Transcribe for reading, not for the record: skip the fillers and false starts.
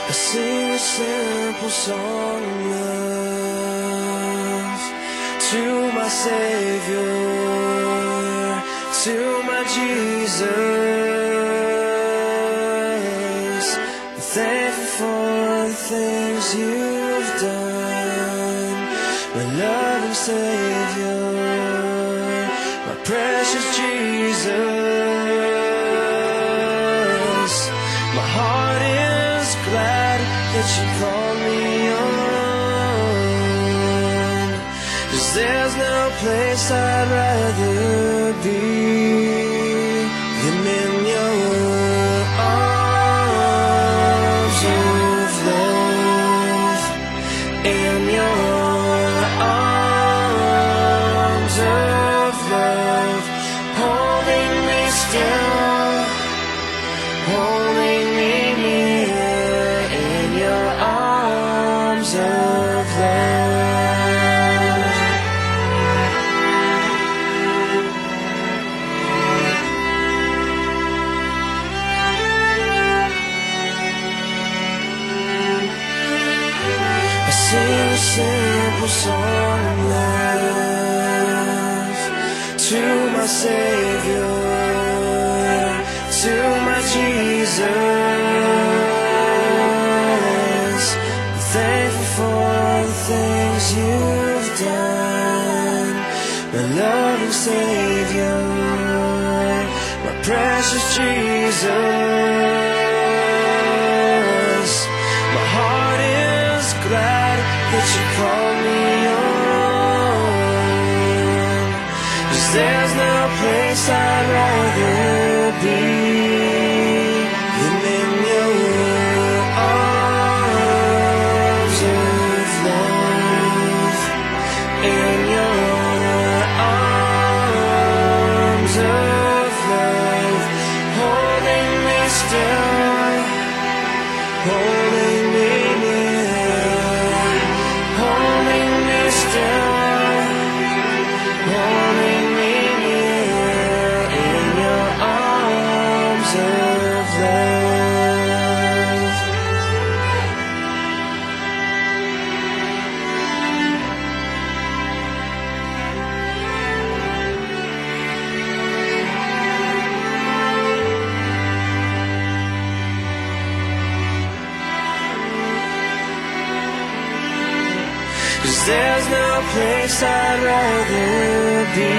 I sing a simple song of love to my Savior, to my Jesus. I'm thankful for the things you've done, my loving Savior, my precious Jesus. My heart is glad that you call me on, 'cause there's no place I'd rather be than in your arms of love, in your arms of love, holding me still, holding me near, in your arms of love. I sing a simple song of love to my Savior, to my Jesus. I'm thankful for the things you've done, my loving Savior, my precious Jesus. My heart is glad that you call me on, 'cause there's no place I'd rather be than in your arms of love, in your arms of love, holding me still, holding me near, holding me still, holding me near, in your arms of love. Cause there's no place I'd rather be